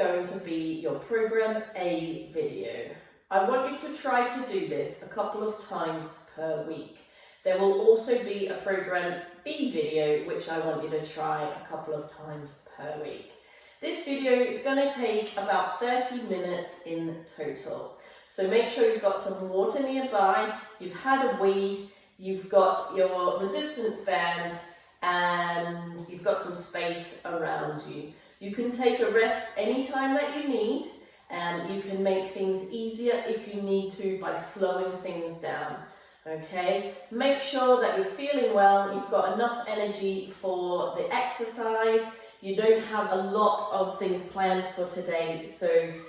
going to be your program A video. I want you to try to do this a couple of times per week. There will also be a program B video, which I want you to try a couple of times per week. This video is going to take about 30 minutes in total. So make sure you've got some water nearby, you've had a wee, you've got your resistance band, and you've got some space around you. You can take a rest anytime that you need, and you can make things easier if you need to by slowing things down. Okay, make sure that you're feeling well, you've got enough energy for the exercise, you don't have a lot of things planned for today, so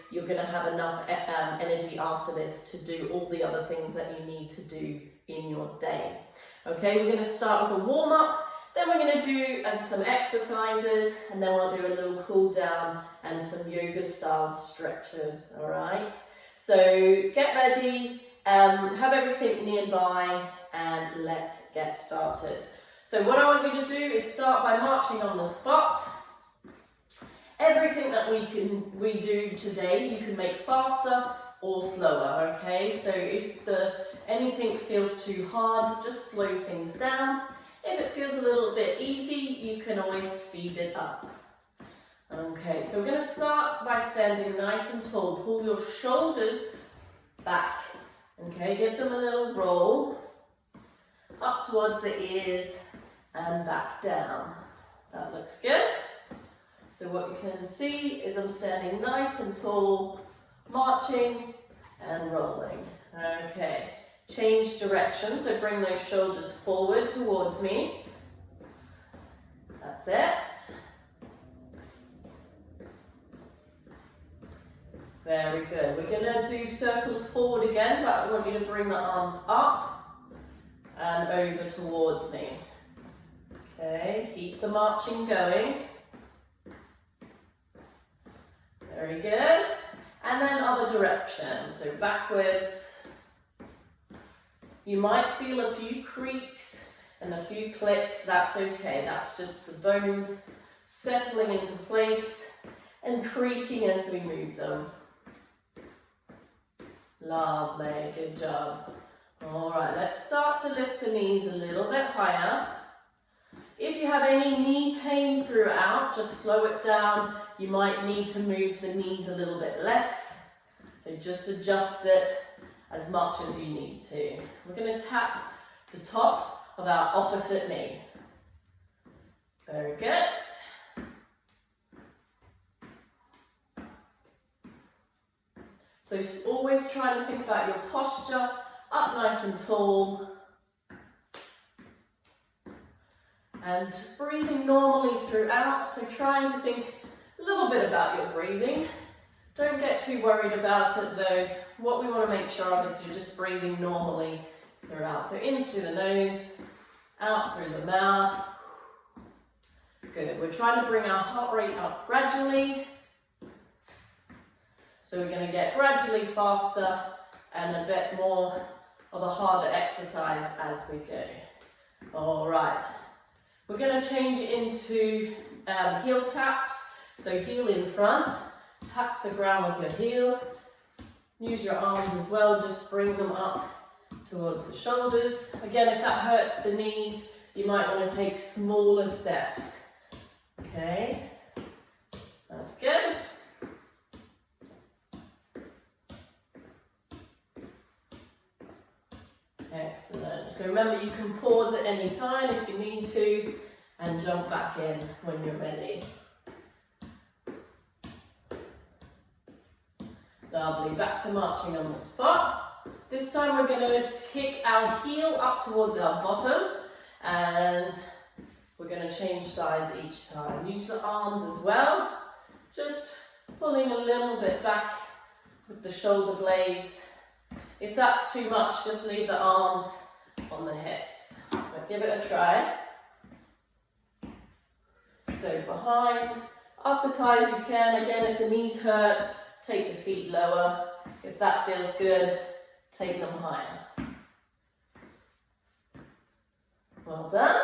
you're going to have enough energy after this to do all the other things that you need to do in your day. Okay, we're going to start with a warm-up, then we're going to do some exercises, and then we'll do a little cool down and some yoga style stretches. All right, so get ready, have everything nearby, and let's get started. So what I want you to do is start by marching on the spot. Everything that we do today, you can make faster or slower. Okay, so if anything feels too hard, just slow things down. If it feels a little bit easy, you can always speed it up. Okay, so we're going to start by standing nice and tall. Pull your shoulders back. Okay, give them a little roll up towards the ears and back down. That looks good. So what you can see is I'm standing nice and tall, marching and rolling. Okay. Change direction, so bring those shoulders forward towards me. That's it. Very good. We're going to do circles forward again, but I want you to bring the arms up and over towards me. Okay, keep the marching going. Very good. And then other direction, so backwards. You might feel a few creaks and a few clicks, that's okay. That's just the bones settling into place and creaking as we move them. Lovely, good job. All right, let's start to lift the knees a little bit higher. If you have any knee pain throughout, just slow it down. You might need to move the knees a little bit less. So just adjust it as much as you need to. We're going to tap the top of our opposite knee. Very good. So always trying to think about your posture, up nice and tall. And breathing normally throughout, so trying to think a little bit about your breathing. Don't get too worried about it though. What we want to make sure of is you're just breathing normally throughout. So in through the nose, out through the mouth. Good. We're trying to bring our heart rate up gradually. So we're going to get gradually faster and a bit more of a harder exercise as we go. All right. We're going to change it into heel taps. So heel in front, tap the ground with your heel. Use your arms as well, just bring them up towards the shoulders. Again, if that hurts the knees, you might want to take smaller steps. Okay, that's good. Excellent. So remember, you can pause at any time if you need to and jump back in when you're ready. Lovely, back to marching on the spot. This time we're going to kick our heel up towards our bottom and we're going to change sides each time. Use the arms as well, just pulling a little bit back with the shoulder blades. If that's too much, just leave the arms on the hips. But give it a try. So behind, up as high as you can. Again, if the knees hurt, take the feet lower. If that feels good, take them higher. Well done.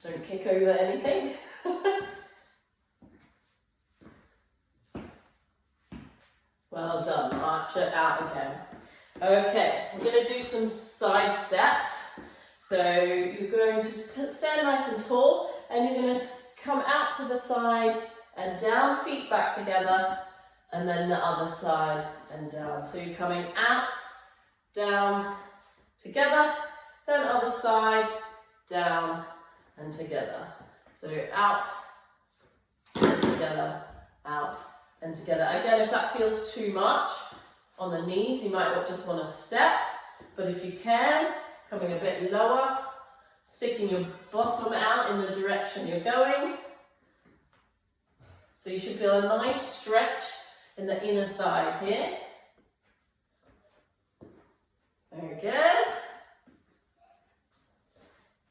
Don't kick over anything. Well done, march it out again. Okay, we're going to do some side steps. So you're going to stand nice and tall, and you're going to come out to the side and down, feet back together, and then the other side and down. So you're coming out, down, together, then other side, down and together. So out and together, out and together. Again, if that feels too much on the knees, you might just want to step, but if you can, coming a bit lower, sticking your bottom out in the direction you're going. So you should feel a nice stretch in the inner thighs here. Very good.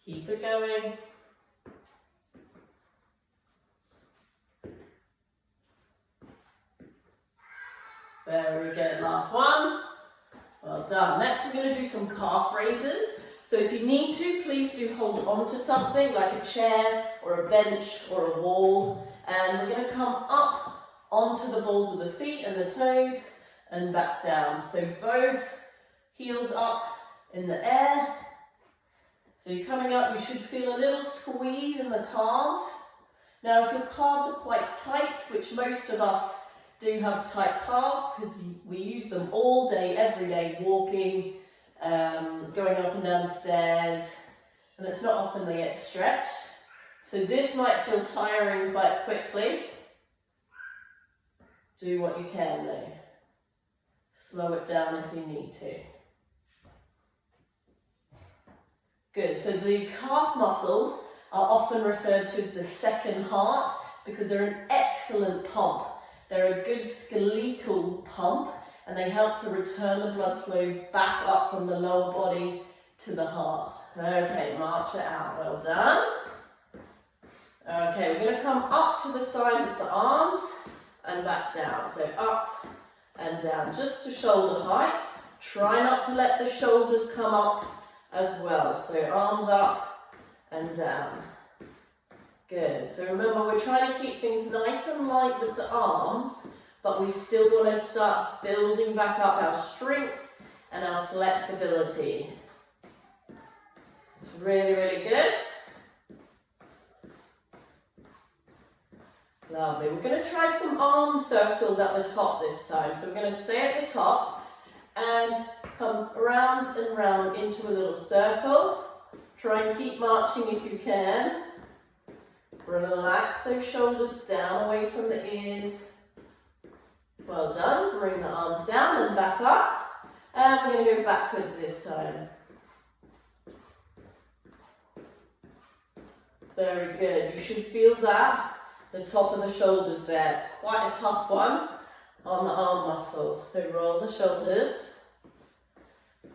Keep it going. Very good, last one. Well done. Next we're going to do some calf raises. So if you need to, please do hold on to something like a chair or a bench or a wall. And we're going to come up onto the balls of the feet and the toes and back down. So both heels up in the air. So you're coming up, you should feel a little squeeze in the calves. Now if your calves are quite tight, which most of us do have tight calves because we use them all day, every day, walking, going up and down stairs, and it's not often they get stretched. So this might feel tiring quite quickly. Do what you can though. Slow it down if you need to. Good, so the calf muscles are often referred to as the second heart because they're an excellent pump. They're a good skeletal pump and they help to return the blood flow back up from the lower body to the heart. Okay, march it out, well done. Okay, we're going to come up to the side with the arms and back down. So up and down, just to shoulder height. Try not to let the shoulders come up as well. So arms up and down. Good, so remember we're trying to keep things nice and light with the arms, but we still want to start building back up our strength and our flexibility. It's really, really good. Lovely, we're going to try some arm circles at the top this time. So we're going to stay at the top and come round and round into a little circle. Try and keep marching if you can. Relax those shoulders down away from the ears. Well done. Bring the arms down and back up. And we're going to go backwards this time. Very good. You should feel that, the top of the shoulders there. It's quite a tough one on the arm muscles. So roll the shoulders.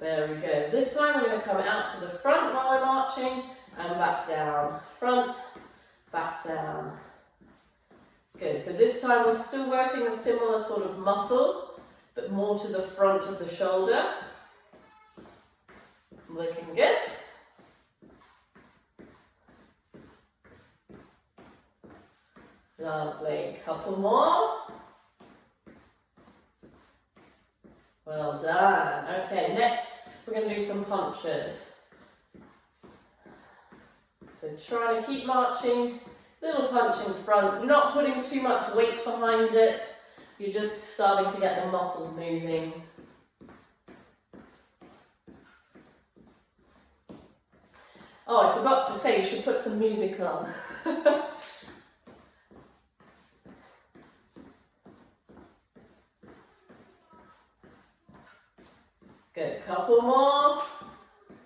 Very good. This time we're going to come out to the front while we're marching and back down. Front, back down. Good, so this time we're still working a similar sort of muscle, but more to the front of the shoulder. Looking good. Lovely, couple more. Well done. Okay, next we're going to do some punches. So try to keep marching, little punch in front. You're not putting too much weight behind it. You're just starting to get the muscles moving. Oh, I forgot to say you should put some music on. Good, couple more.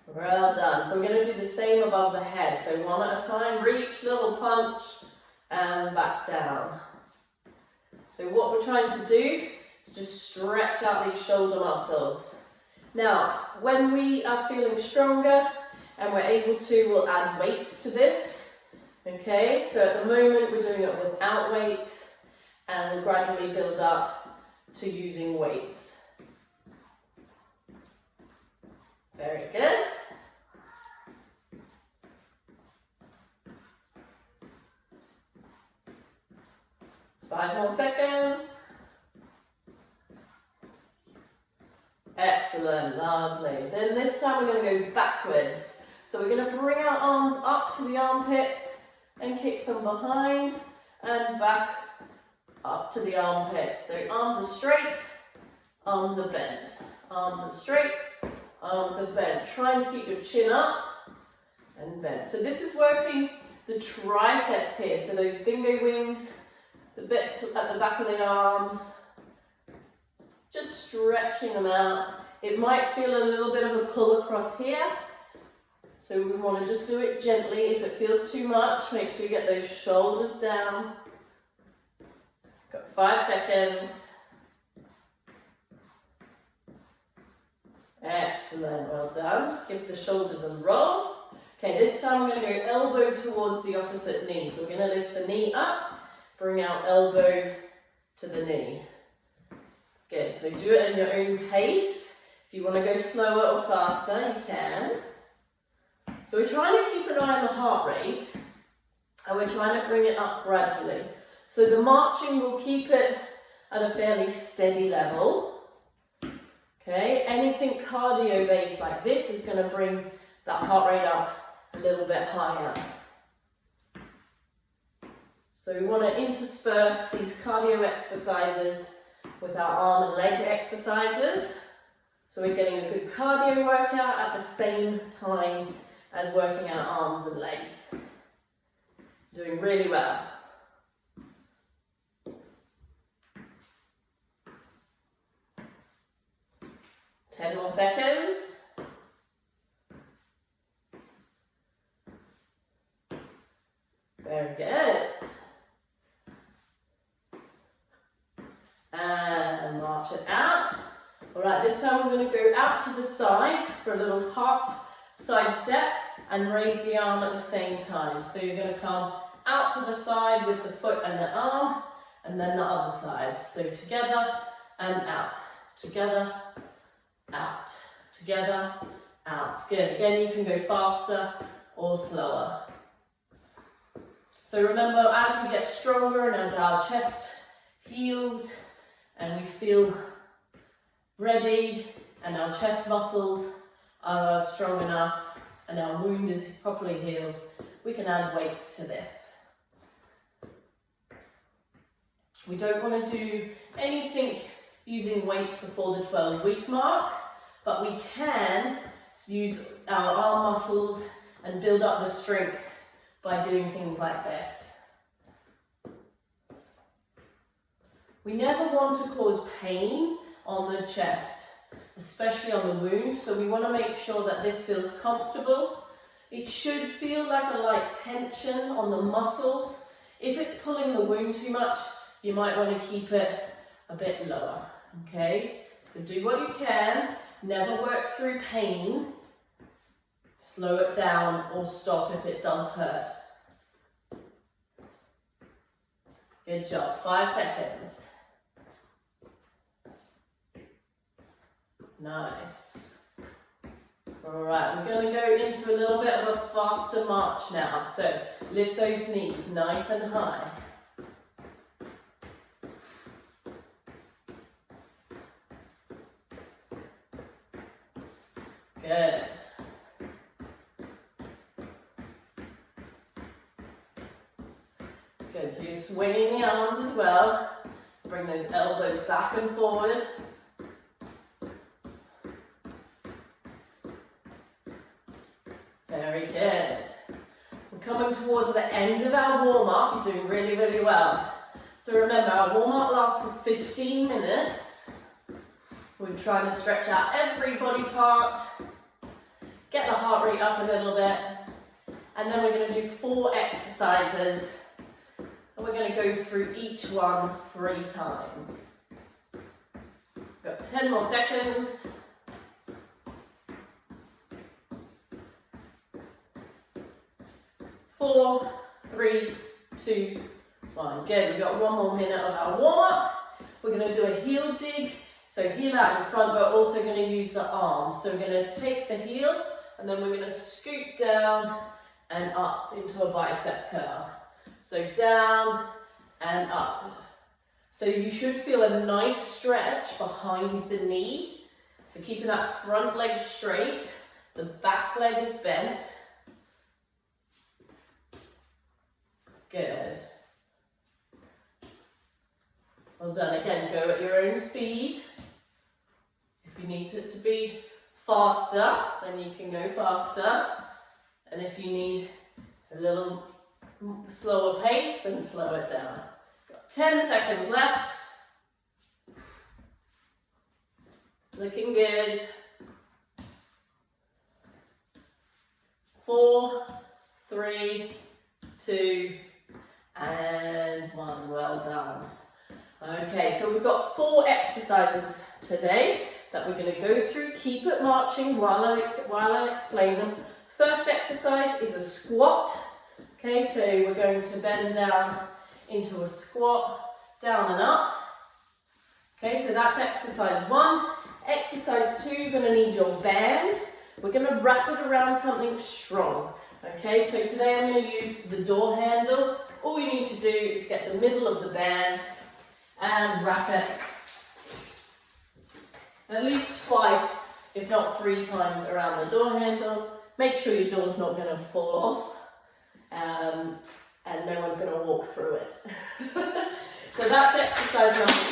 Well done. So we're going to do the same above the head. So one at a time, reach, little punch, and back down. So what we're trying to do is just stretch out these shoulder muscles. Now, when we are feeling stronger and we're able to, we'll add weights to this. Okay, so at the moment we're doing it without weights and we'll gradually build up to using weights. Very good. 5 more seconds. Excellent, lovely. Then this time we're going to go backwards. So we're going to bring our arms up to the armpits and kick them behind and back up to the armpits. So arms are straight, arms are bent. Arms are straight, arms are bent. Try and keep your chin up and bent. So this is working the triceps here. So those bingo wings, the bits at the back of the arms, just stretching them out. It might feel a little bit of a pull across here. So we want to just do it gently. If it feels too much, make sure you get those shoulders down. Got 5 seconds. Excellent, well done. Just give the shoulders a roll. Okay, this time we're going to go elbow towards the opposite knee. So we're going to lift the knee up, bring our elbow to the knee. Good, so do it at your own pace. If you want to go slower or faster, you can. So we're trying to keep an eye on the heart rate, and we're trying to bring it up gradually. So the marching will keep it at a fairly steady level. Okay, anything cardio based like this is going to bring that heart rate up a little bit higher. So we want to intersperse these cardio exercises with our arm and leg exercises. So we're getting a good cardio workout at the same time as working our arms and legs. Doing really well. Ten more seconds. Very good. And march it out. All right, this time we're going to go out to the side for a little half side step and raise the arm at the same time. So you're going to come out to the side with the foot and the arm, and then the other side. So together and out, together, out, together, out. Good. Again, you can go faster or slower. So remember, as we get stronger and as our chest heals and we feel ready and our chest muscles are strong enough and our wound is properly healed, we can add weights to this. We don't want to do anything using weights before the 12-week mark, but we can use our arm muscles and build up the strength by doing things like this. We never want to cause pain on the chest, especially on the wound, so we want to make sure that this feels comfortable. It should feel like a light tension on the muscles. If it's pulling the wound too much, you might want to keep it a bit lower, okay? So do what you can, never work through pain. Slow it down or stop if it does hurt. Good job, 5 seconds. Nice. All right, we're going to go into a little bit of a faster march now. So lift those knees nice and high. Good. Good, so you're swinging the arms as well. Bring those elbows back and forward. Very good. We're coming towards the end of our warm-up. You're doing really, really well. So remember, our warm-up lasts for 15 minutes. We're trying to stretch out every body part, get the heart rate up a little bit, and then we're going to do 4 exercises, and we're going to go through each one 3 times. We've got 10 more seconds. 4, 3, 2, 1. Good, we've got 1 more minute of our warm-up. We're going to do a heel dig. So heel out in front, we're also going to use the arms. So we're going to take the heel and then we're going to scoot down and up into a bicep curl. So down and up. So you should feel a nice stretch behind the knee. So keeping that front leg straight, the back leg is bent. Good. Well done. Again, go at your own speed. If you need it to be faster, then you can go faster. And if you need a little slower pace, then slow it down. Got 10 seconds left. Looking good. 4, 3, 2, and 1. Well done. Okay, so we've got 4 exercises today that we're going to go through. Keep it marching while I explain them. First exercise is a squat. Okay, so we're going to bend down into a squat, down and up. Okay, so that's exercise 1. Exercise 2, you're going to need your band. We're going to wrap it around something strong. Okay, so today I'm going to use the door handle. All you need to do is get the middle of the band and wrap it at least twice, if not 3 times around the door handle. Make sure your door's not going to fall off and no one's going to walk through it. So that's exercise number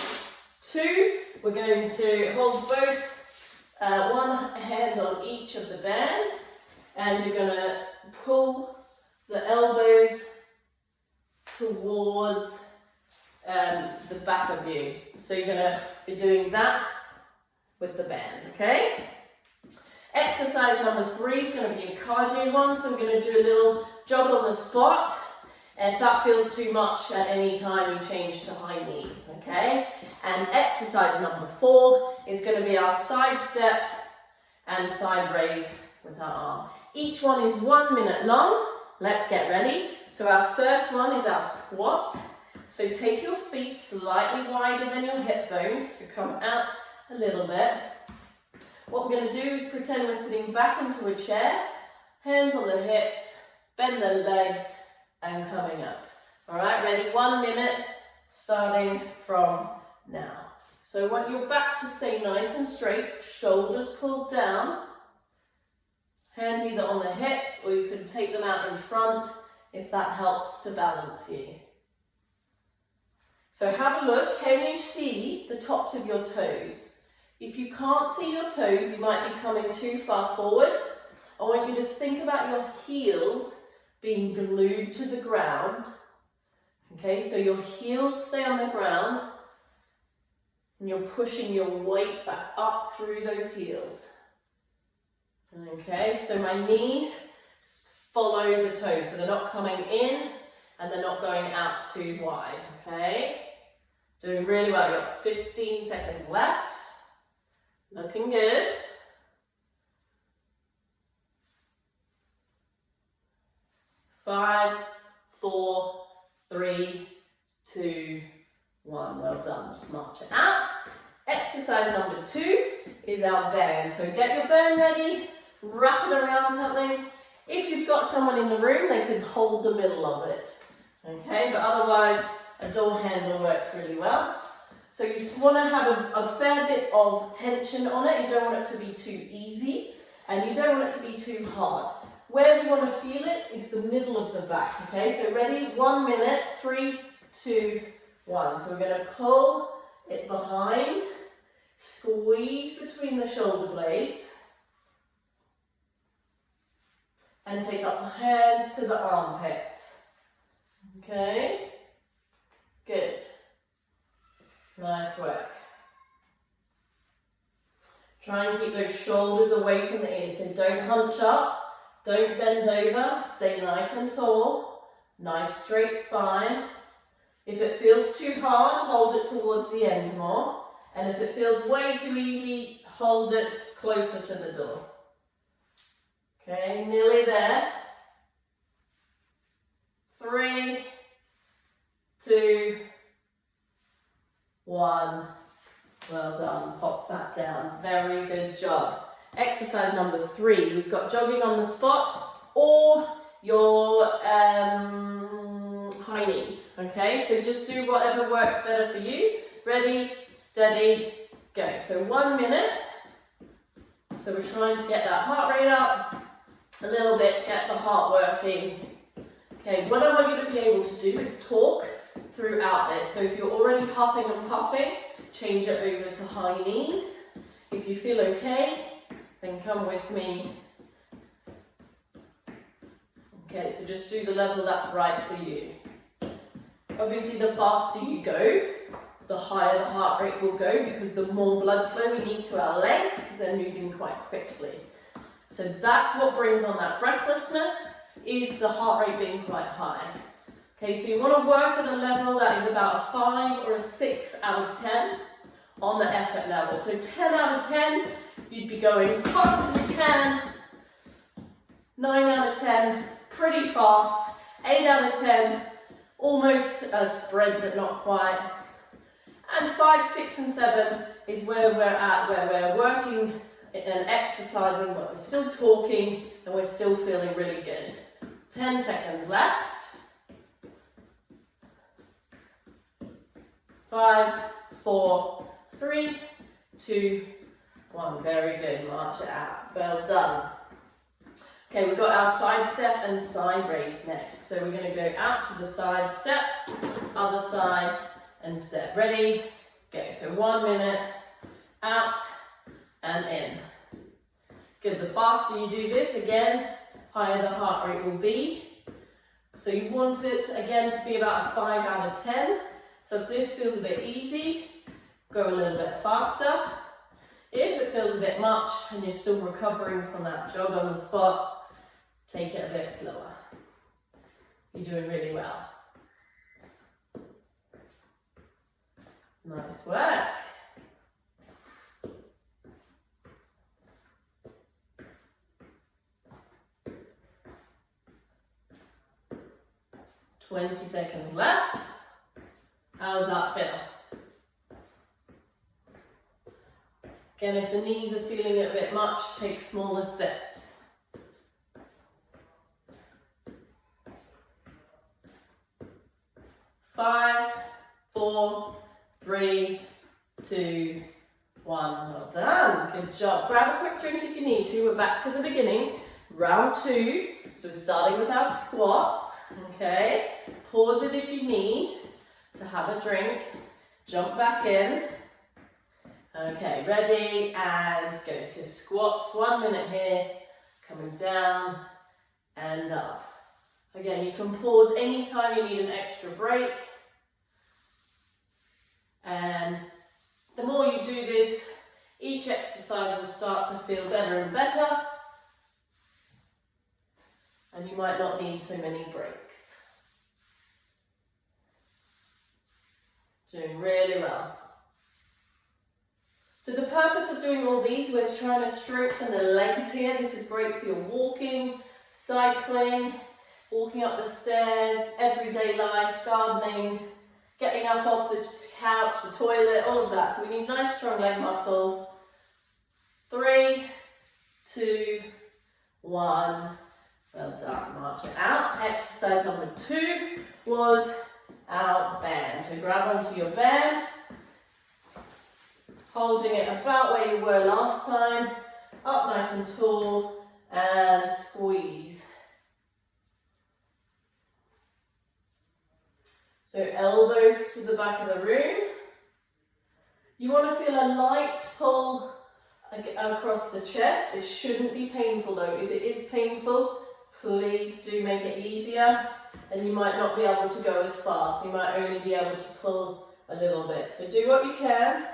2. We're going to hold both one hand on each of the bands, and you're going to pull the elbows towards the back of you. So you're going to be doing that with the band, okay? Exercise number 3 is going to be a cardio one, so we're going to do a little jog on the spot. If that feels too much at any time, you change to high knees, okay? And exercise number 4 is going to be our side step and side raise with our arm. Each one is 1 minute long. Let's get ready. So our first one is our squat. So take your feet slightly wider than your hip bones, so come out a little bit. What we're going to do is pretend we're sitting back into a chair, hands on the hips, bend the legs, and coming up. All right, ready? 1 minute, starting from now. So I want your back to stay nice and straight, shoulders pulled down, hands either on the hips, or you can take them out in front if that helps to balance you. So have a look. Can you see the tops of your toes? If you can't see your toes, you might be coming too far forward. I want you to think about your heels being glued to the ground. Okay, so your heels stay on the ground and you're pushing your weight back up through those heels. Okay, so my knees follow the toes, so they're not coming in and they're not going out too wide, okay? Doing really well. You've got 15 seconds left. Looking good. 5, 4, 3, 2, 1. Well done. Just march it out. Exercise number 2 is our band. So get your band ready, wrap it around something. If you've got someone in the room, they can hold the middle of it. Okay, but otherwise a door handle works really well. So you want to have a fair bit of tension on it. You don't want it to be too easy and you don't want it to be too hard. Where we want to feel it is the middle of the back, okay? So ready? 1 minute, 3, 2, 1. So we're going to pull it behind, squeeze between the shoulder blades, and take up the hands to the armpits. Okay? Good. Nice work. Try and keep those shoulders away from the ears, so don't hunch up. Don't bend over, stay nice and tall, nice straight spine. If it feels too hard, hold it towards the end more. And if it feels way too easy, hold it closer to the door. Okay, nearly there. 3, 2, 1. Well done, pop that down. Very good job. Exercise number 3, we've got jogging on the spot or your high high knees. Okay, so just do whatever works better for you. Ready, steady, go. So 1 minute. So we're trying to get that heart rate up a little bit, get the heart working. Okay, what I want you to be able to do is talk throughout this. So if you're already huffing and puffing, change it over to high knees. If you feel okay, then come with me. Okay, so just do the level that's right for you. Obviously, the faster you go, the higher the heart rate will go, because the more blood flow we need to our legs, because they're moving quite quickly. So that's what brings on that breathlessness, is the heart rate being quite high. Okay, so you want to work at a level that is about a 5 or a 6 out of 10 on the effort level. So 10 out of 10, you'd be going fast as you can. 9 out of 10, pretty fast. 8 out of 10, almost a sprint but not quite. And 5, 6 and 7 is where we're at, where we're working and exercising, but we're still talking and we're still feeling really good. 10 seconds left. 5, 4, 3, 2, 1. Very good. March it out. Well done. Okay, we've got our side step and side raise next. So we're going to go out to the side step, other side, and step. Ready? Go. So 1 minute, out and in. Good. The faster you do this, again, higher the heart rate will be. So you want it, again, to be about a 5 out of 10. So if this feels a bit easy, go a little bit faster. If it feels a bit much and you're still recovering from that jog on the spot, take it a bit slower. You're doing really well. Nice work. "20 seconds left. How does that feel? Again, if the knees are feeling it a bit much, take smaller steps. Five, 4, 3, 2, 1. Well done. Good job. Grab a quick drink if you need to. We're back to the beginning. Round 2. So we're starting with our squats. Okay. Pause it if you need to have a drink. Jump back in. Okay, ready, and go. So squats, 1 minute here, coming down and up. Again, you can pause anytime you need an extra break. And the more you do this, each exercise will start to feel better and better. And you might not need so many breaks. Doing really well. So the purpose of doing all these, we're trying to strengthen the legs here. This is great for your walking, cycling, walking up the stairs, everyday life, gardening, getting up off the couch, the toilet, all of that. So we need nice strong leg muscles. 3, 2, 1. Well done. March it out. Exercise number 2 was our band. So grab onto your band. Holding it about where you were last time, up nice and tall, and squeeze. So elbows to the back of the room. You want to feel a light pull across the chest. It shouldn't be painful though. If it is painful, please do make it easier, and you might not be able to go as fast. You might only be able to pull a little bit. So do what you can.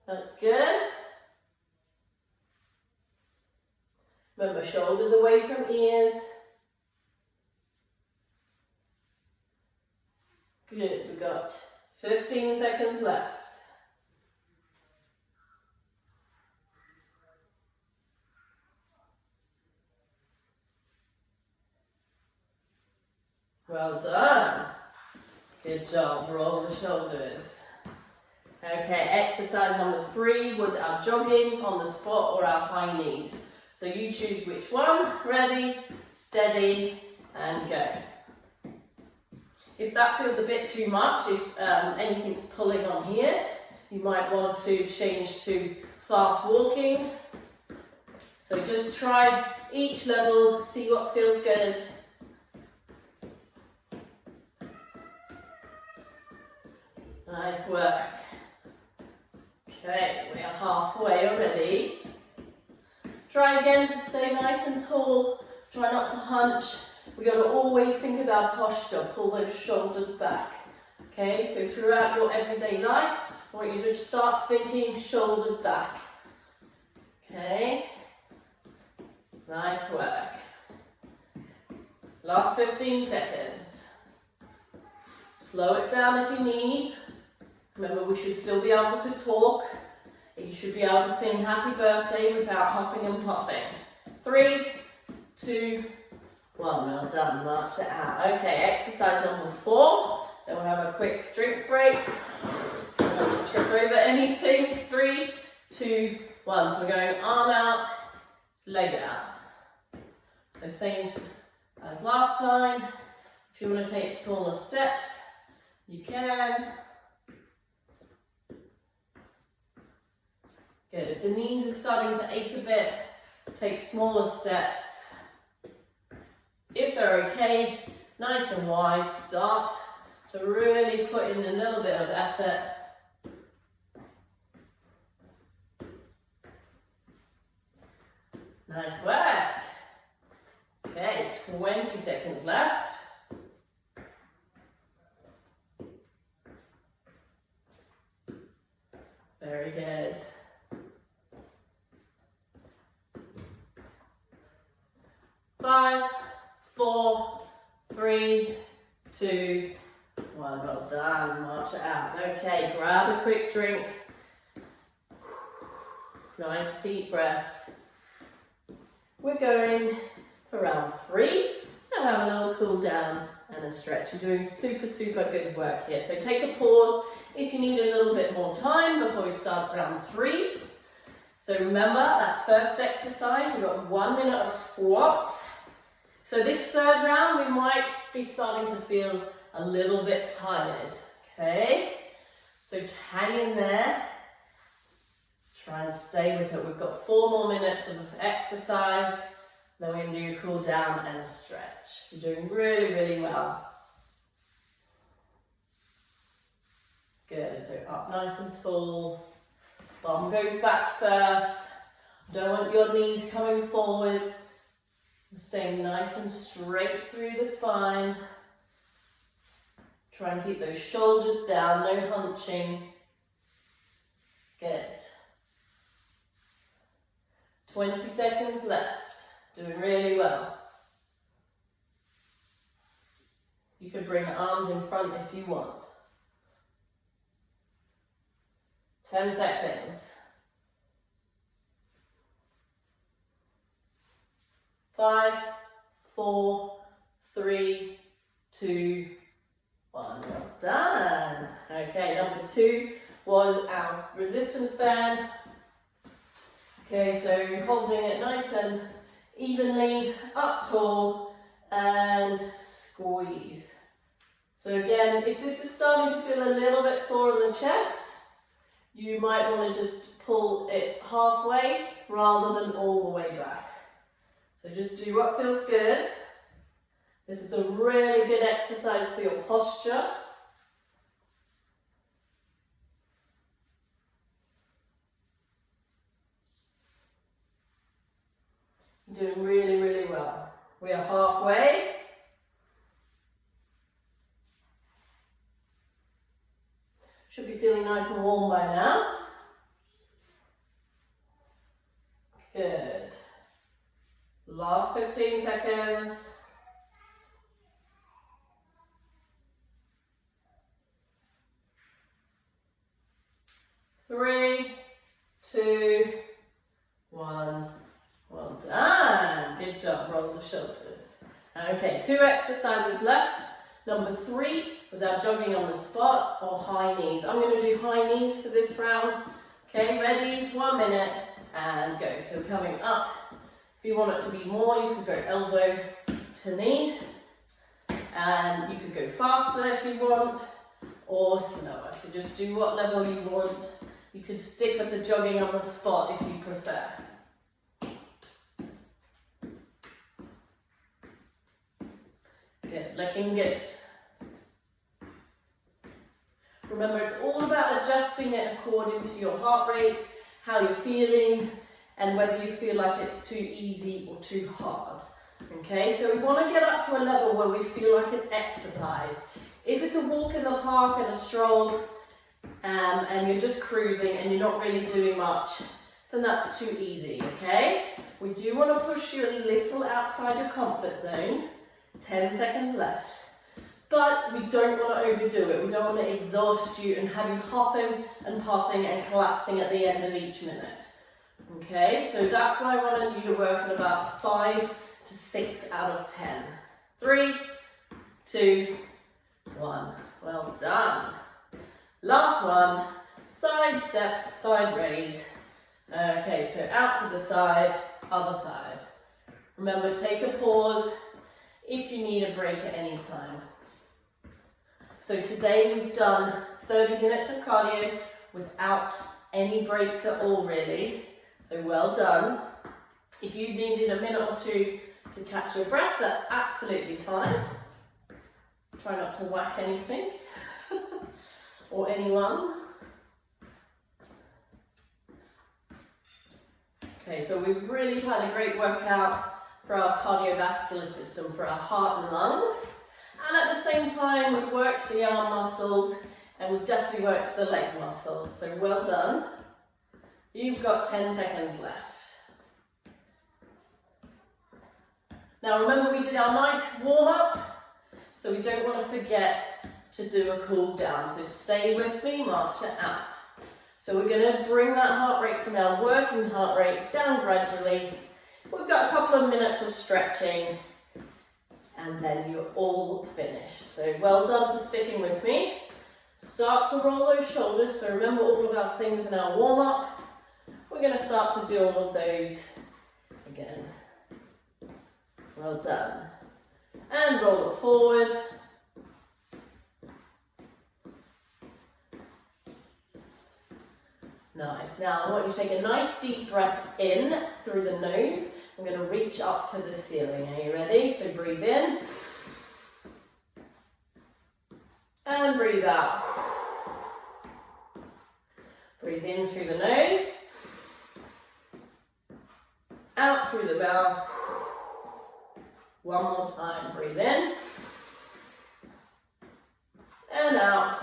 That's good. Remember, shoulders away from ears. Good, we've got 15 seconds left. Well done. Good job, roll the shoulders. Okay, exercise number 3 was our jogging on the spot or our high knees. So So you choose which one. Ready, steady, and go. If that feels a bit too much, if anything's pulling on here, you might want to change to fast walking. So just try each level, see what feels good. Nice work. Okay, we are halfway already. Try again to stay nice and tall. Try not to hunch. We got to always think of our posture. Pull those shoulders back. Okay, so throughout your everyday life, I want you to start thinking shoulders back. Okay, nice work. Last 15 seconds. Slow it down if you need. Remember, we should still be able to talk. You should be able to sing happy birthday without huffing and puffing. 3, 2, 1. Well done. March it out. Okay, exercise number 4. Then we'll have a quick drink break. Try not to trip over anything. 3, 2, 1. So we're going arm out, leg out. So same as last time. If you want to take smaller steps, you can. Good. If the knees are starting to ache a bit, take smaller steps. If they're okay, nice and wide, start to really put in a little bit of effort. Nice work. Okay, 20 seconds left. Very good. 5, 4, 3, 2, 1. Well done. March it out. Okay, grab a quick drink. Nice deep breaths. We're going for round 3. Now have a little cool down and a stretch. You're doing super, super good work here. So take a pause if you need a little bit more time before we start round 3. So remember that first exercise, we've got 1 minute of squats. So this third round, we might be starting to feel a little bit tired, okay? So hang in there. Try and stay with it. We've got 4 more minutes of exercise. Then we're going to do a cool down and a stretch. You're doing really, really well. Good, so up nice and tall. Bum goes back first. Don't want your knees coming forward. Staying nice and straight through the spine. Try and keep those shoulders down, no hunching. Good. 20 seconds left. Doing really well. You can bring arms in front if you want. 10 seconds. 5, 4, 3, 2, 1. Well done. Okay, number 2 was our resistance band. Okay, so holding it nice and evenly, up tall, and squeeze. So again, if this is starting to feel a little bit sore in the chest, you might want to just pull it halfway rather than all the way back. So just do what feels good. This is a really good exercise for your posture. You're doing really, really well. We are halfway. Should be feeling nice and warm by now. Good. Last 15 seconds. 3, 2, 1. Well done. Good job. Roll the shoulders. Okay, 2 exercises left. Number 3 was our jogging on the spot or high knees. I'm going to do high knees for this round. Okay, ready? 1 minute and go. So coming up. If If you want it to be more, you could go elbow to knee, and you could go faster if you want, or slower. So just do what level you want. You could stick with the jogging on the spot if you prefer. Good, looking good. Remember, it's all about adjusting it according to your heart rate, how you're feeling, and whether you feel like it's too easy or too hard. Okay, so we want to get up to a level where we feel like it's exercise. If it's a walk in the park and a stroll, and you're just cruising and you're not really doing much, then that's too easy, okay? We do want to push you a little outside your comfort zone. 10 seconds left. But we don't want to overdo it. We don't want to exhaust you and have you huffing and puffing and collapsing at the end of each minute. Okay, so that's why I wanted you to work at about 5 to 6 out of 10. 3, 2, 1. Well done. Last one, side step, side raise. Okay, so out to the side, other side. Remember, take a pause if you need a break at any time. So today we've done 30 minutes of cardio without any breaks at all, really. So well done. If you needed a minute or two to catch your breath, that's absolutely fine. Try not to whack anything or anyone. Okay, so we've really had a great workout for our cardiovascular system, for our heart and lungs. And at the same time, we've worked the arm muscles and we've definitely worked the leg muscles. So well done. You've got 10 seconds left. Now remember, we did our nice warm up, so we don't want to forget to do a cool down. So stay with me, march it out. So we're going to bring that heart rate from our working heart rate down gradually. We've got a couple of minutes of stretching and then you're all finished. So well done for sticking with me. Start to roll those shoulders. So remember all of our things in our warm up. We're going to start to do all of those again. Well done. And roll it forward. Nice. Now I want you to take a nice deep breath in through the nose. I'm going to reach up to the ceiling. Are you ready? So breathe in. And breathe out. Breathe in through the nose. Out through the mouth. One more time. Breathe in. And out.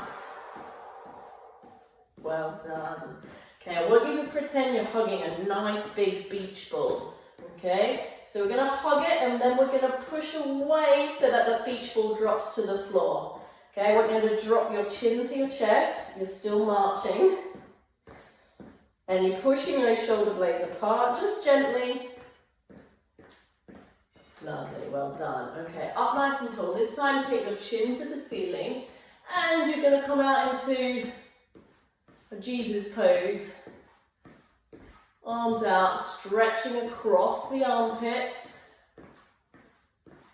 Well done. Okay, I want you to pretend you're hugging a nice big beach ball. Okay, so we're going to hug it and then we're going to push away so that the beach ball drops to the floor. Okay, I want you to drop your chin to your chest. You're still marching. And you're pushing those shoulder blades apart, just gently. Lovely, well done. Okay, up nice and tall. This time take your chin to the ceiling and you're going to come out into a Jesus pose. Arms out, stretching across the armpits.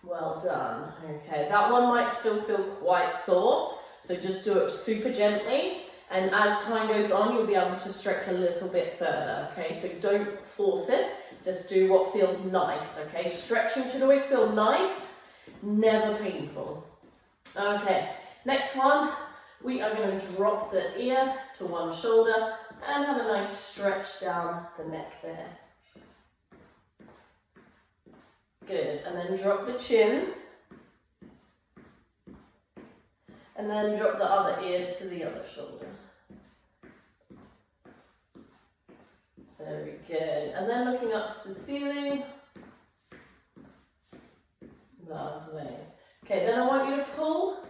Well done. Okay, that one might still feel quite sore, so just do it super gently. And as time goes on, you'll be able to stretch a little bit further. Okay, so don't force it. Just do what feels nice. Okay, stretching should always feel nice, never painful. Okay, next one. We are going to drop the ear to one shoulder and have a nice stretch down the neck there. Good, and then drop the chin. And then drop the other ear to the other shoulder. Very good. And then looking up to the ceiling. Lovely. Okay, then I want you to pull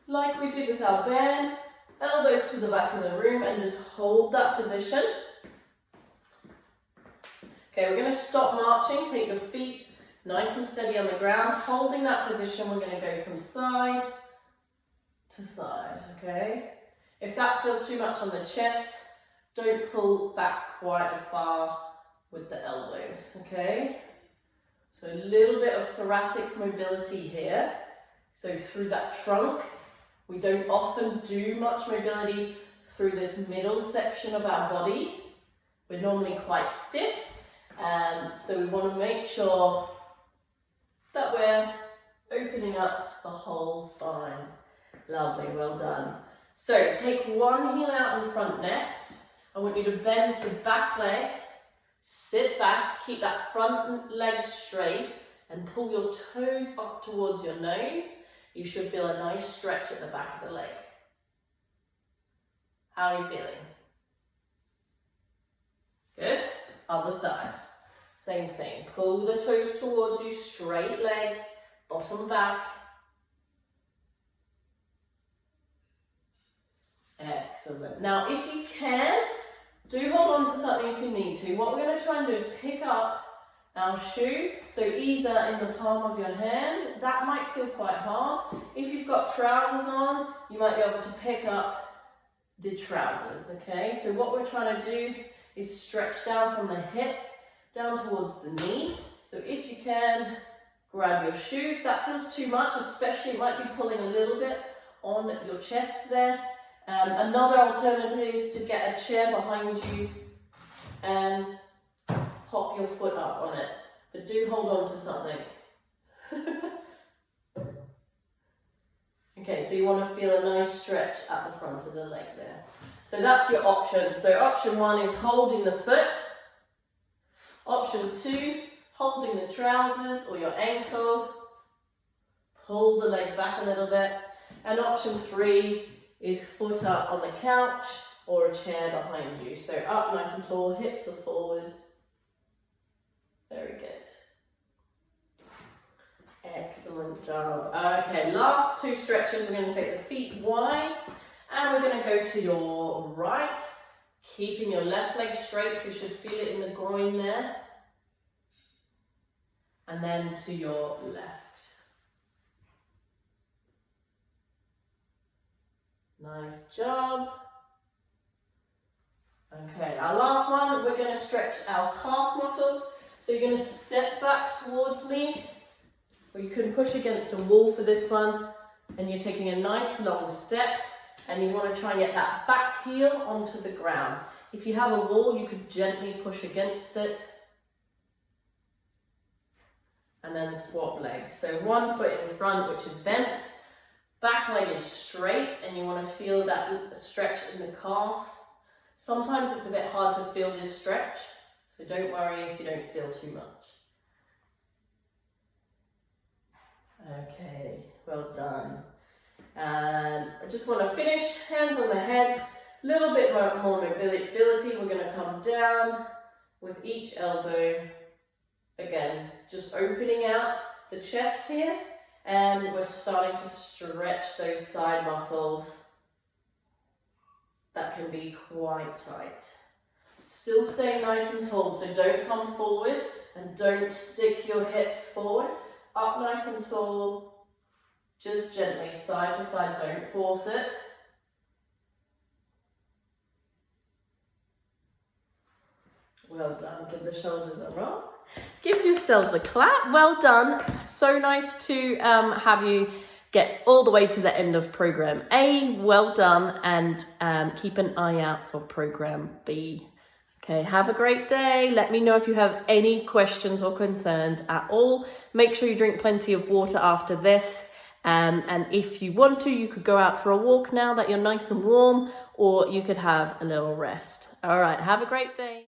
like we did with our band, elbows to the back of the room and just hold that position. Okay, we're going to stop marching, take your feet nice and steady on the ground. Holding that position, we're going to go from side to side, okay? If that feels too much on the chest, don't pull back quite as far with the elbows, okay? So a little bit of thoracic mobility here. So through that trunk, we don't often do much mobility through this middle section of our body. We're normally quite stiff, so we want to make sure that we're opening up the whole spine. Lovely, well done. So take one heel out in front next. I want you to bend the back leg, sit back, keep that front leg straight and pull your toes up towards your nose. You should feel a nice stretch at the back of the leg. How are you feeling? Good. Other side. Same thing. Pull the toes towards you, straight leg, bottom back. Excellent. Now, if you can, do hold on to something if you need to. What we're going to try and do is pick up our shoe. So either in the palm of your hand, that might feel quite hard. If you've got trousers on, you might be able to pick up the trousers, okay? So what we're trying to do is stretch down from the hip, down towards the knee. So if you can, grab your shoe. If that feels too much, especially it might be pulling a little bit on your chest there. Another alternative is to get a chair behind you and pop your foot up on it. But do hold on to something. Okay, so you want to feel a nice stretch at the front of the leg there. So that's your option. So option 1 is holding the foot. Option 2, holding the trousers or your ankle. Pull the leg back a little bit. And option 3 is foot up on the couch or a chair behind you. So up nice and tall, hips are forward. Very good. Excellent job. Okay, last 2 stretches. We're going to take the feet wide and we're going to go to your right, keeping your left leg straight, so you should feel it in the groin there. And then to your left. Nice job. Okay, our last one, we're going to stretch our calf muscles. So you're going to step back towards me, or you can push against a wall for this one, and you're taking a nice long step, and you want to try and get that back heel onto the ground. If you have a wall, you could gently push against it, and then swap legs. So one foot in front, which is bent, back leg is straight, and you want to feel that stretch in the calf. Sometimes it's a bit hard to feel this stretch, so don't worry if you don't feel too much. Okay, well done. And I just want to finish, hands on the head, a little bit more mobility. We're going to come down with each elbow. Again, just opening out the chest here, and we're starting to stretch those side muscles that can be quite tight. Still staying nice and tall, so don't come forward and don't stick your hips forward. Up nice and tall, just gently side to side, don't force it. Well done, give the shoulders a roll. Give yourselves a clap, well done. So nice to have you get all the way to the end of program A, well done, and keep an eye out for program B. Okay, have a great day. Let me know if you have any questions or concerns at all. Make sure you drink plenty of water after this. And if you want to, you could go out for a walk now that you're nice and warm, or you could have a little rest. All right, have a great day.